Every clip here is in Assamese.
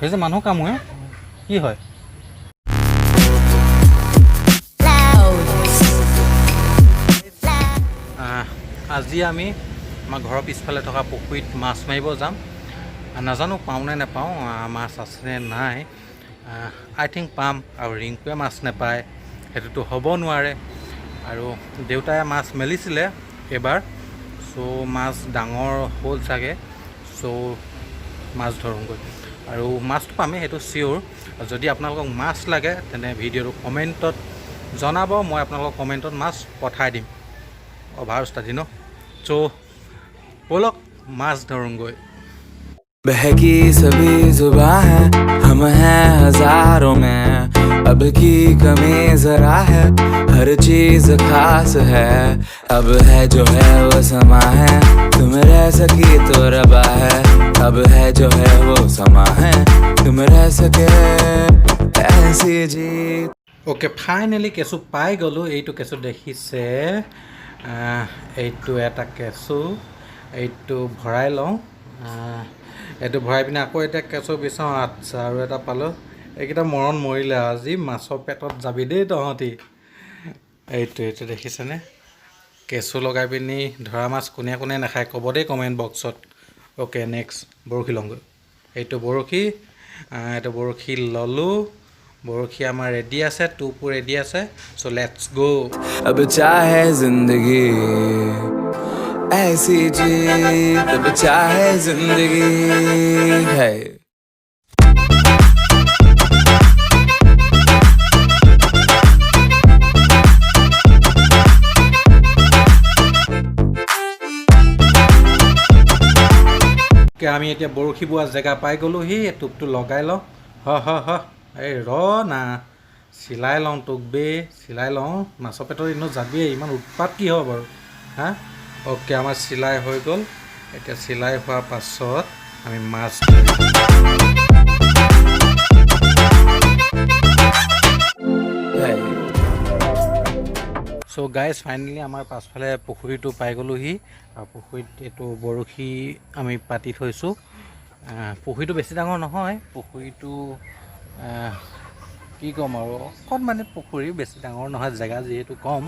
সেই যে মানুহ কামোৰে কি হয় আজি আমি আমাৰ ঘৰৰ পিছফালে থকা পুখুৰীত মাছ মাৰিব যাম নাজানো পাওঁনে নাপাওঁ মাছ আছেনে নাই আই থিংক পাম আৰু ৰিংকুৱে মাছ নাপায় সেইটোতো হ'ব নোৱাৰে আৰু দেউতাই মাছ মেলিছিলে এবাৰ চ' মাছ ডাঙৰ হ'ল চাগে চ' মাছ ধৰোঁগৈ আৰু মাছটো পামেই সেইটো চিয়'ৰ যদি আপোনালোকক মাছ লাগে তেনে ভিডিঅ'টো কমেণ্টত জনাব মই আপোনালোকক কমেণ্টত মাছ পঠাই দিম অভাৰ ষ্টাডি ন চ' ব'লক মাছ ধৰোঁগৈ बहकी सभी जुबां है हम हैं हजारों में अब की कमी जरा है हर चीज खास है अब है जो है वो समा है तुम रह सकी तो रबा है अब है जो है वो समा है तुम रह सके ऐसी जीत ओके फाइनेली केঁচু পাই গ'লোঁ এইটো কেঁচু দেখিছে এইটো এটা কেঁচু এইটো ভৰাই লওঁ এইটো ভৰাই পিনে আকৌ এতিয়া কেঁচু বিচাৰোঁ আচ্ছা আৰু এটা পালোঁ এইকেইটা মৰণ মৰিলে আজি মাছৰ পেটত যাবি দেই তহঁতি এইটো দেখিছেনে কেঁচু লগাই পিনি ধৰা মাছ কোনে কোনে নাখায় ক'ব দেই কমেণ্ট বক্সত অ'কে নেক্সট বৰশী লওঁগৈ এইটো বৰশী ল'লোঁ বৰশী আমাৰ ৰেডি আছে টোপো ৰেডি আছে চ' লেটছ গো अब चाहे जिंदगी ऐसी जीत अब चाहे जिंदगी है আমি এতিয়া বৰশী বোৱা জেগা পাই গ'লোহি টোপটো লগাই লওঁ এই না চিলাই লওঁ তোক চিলাই লওঁ মাছৰ পেটত এনেও যাবিয়ে ইমান উৎপাত কি হ'ব বাৰু হা অ'কে আমাৰ চিলাই হৈ গ'ল এতিয়া চিলাই হোৱাৰ পাছত আমি মাছ চ' গাইজ ফাইনেলি আমাৰ পাছফালে পুখুৰীটো পাই গ'লোহি আৰু পুখুৰীত এইটো বৰশী আমি পাতি থৈছোঁ পুখুৰীটো বেছি ডাঙৰ নহয় পুখুৰীটো কি ক'ম আৰু অকণমানি পুখুৰী বেছি ডাঙৰ নহয় জেগা যিহেতু কম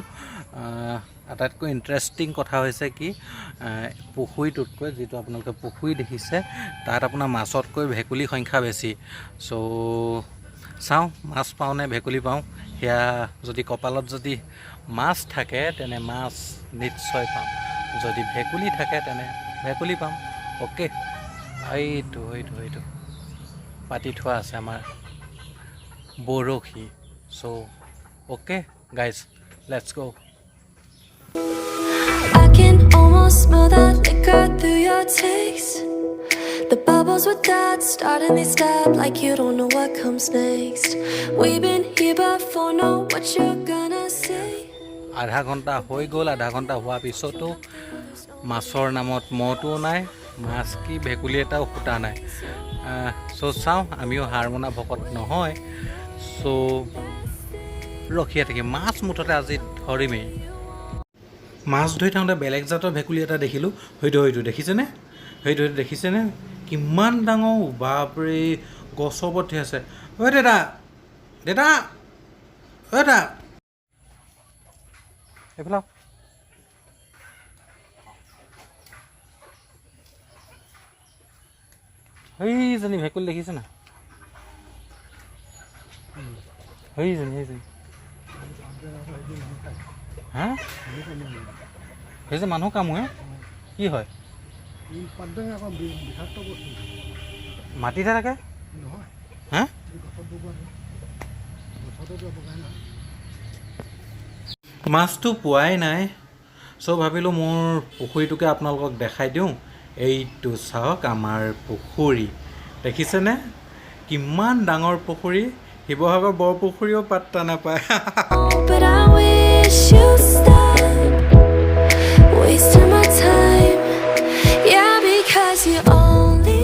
আটাইতকৈ ইণ্টাৰেষ্টিং কথা হৈছে কি পুখুৰীটোতকৈ যিটো আপোনালোকে পুখুৰী দেখিছে তাত আপোনাৰ মাছতকৈ ভেকুলী সংখ্যা বেছি চ' চাওঁ মাছ পাওঁ নে ভেকুলী পাওঁ সেয়া যদি কপালত যদি মাছ থাকে তেনে মাছ নিশ্চয় পাম যদি ভেকুলী থাকে তেনে ভেকুলী পাম অ'কে এইটো পাতি থোৱা আছে আমাৰ বৰশী চ' অ'কে গাইজ লেটছ গ' I can almost smell that liquor through your taste. The bubbles with that starting they stop like you don't know what comes next. We've been here before, know what you're gonna say. আধা ঘণ্টা হৈ গ'ল আধা ঘণ্টা হোৱাৰ পিছতো মাছৰ নামত মহটোও নাই মাছ কি ভেকুলী এটাও ফুটা নাই চ' চাওঁ আমিও হাৰ মনা ভকত নহয় চ' ৰখিয়ে থাকিম মাছ মুঠতে আজি ধৰিমেই মাছ ধৰি থাকোঁতে বেলেগ জাতৰ ভেকুলী এটা দেখিলোঁ সেইটো দেখিছেনে কিমান ডাঙৰ বাপৰে গছৰ ওপৰত উঠি আছে ঐ দাদা এইফালে সেইজনী ভেকুলী দেখিছে না সেইজনী হা সেই যে মানুহ কামোৰে কি হয় মাটিতে থাকে হা মাছটো পোৱাই নাই চ' ভাবিলোঁ মোৰ পুখুৰীটোকে আপোনালোকক দেখাই দিওঁ এইটো চাওক আমাৰ পুখুৰী দেখিছেনে কিমান ডাঙৰ পুখুৰী শিৱসাগৰ বৰপুখুৰীও পাত্তা নাপায় But I wish you stopped wasting my time. Yeah, because you only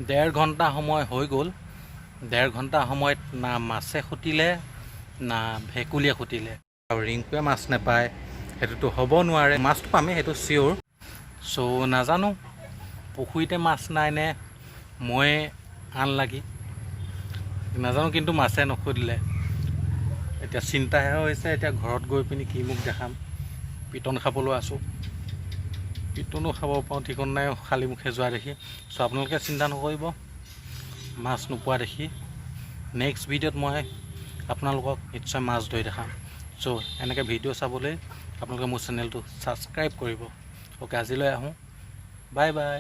1.5 ঘণ্টা সময় হৈ গ'ল 1.5 ঘণ্টা সময়ত না মাছে খুটিলে না ভেকুলীয়ে খুটিলে আৰু ৰিংকুৱে মাছ নাপায় সেইটোতো হ'ব নোৱাৰে মাছটো পামেই সেইটো চিয়'ৰ চ' নাজানো পুখুৰীতে মাছ নাই নে মই আনলাগি নাজানো কিন্তু মাছে নসুধিলে এতিয়া চিন্তাহে হৈছে এতিয়া ঘৰত গৈ পিনি কি মোক দেখাম পিটন খাবলৈ আছোঁ পিটনো খাব পাৰোঁ ঠিকন নাই খালী মুখে যোৱা দেখি চ' আপোনালোকে চিন্তা নকৰিব মাছ নোপোৱা দেখি নেক্সট ভিডিঅ'ত মই আপোনালোকক নিশ্চয় মাছ ধৰি দেখাম চ' এনেকৈ ভিডিঅ' চাবলৈ আপোনালোকে মোৰ চেনেলটো ছাবস্ক্ৰাইব কৰিব অ'কে আজিলৈ আহোঁ বাই বাই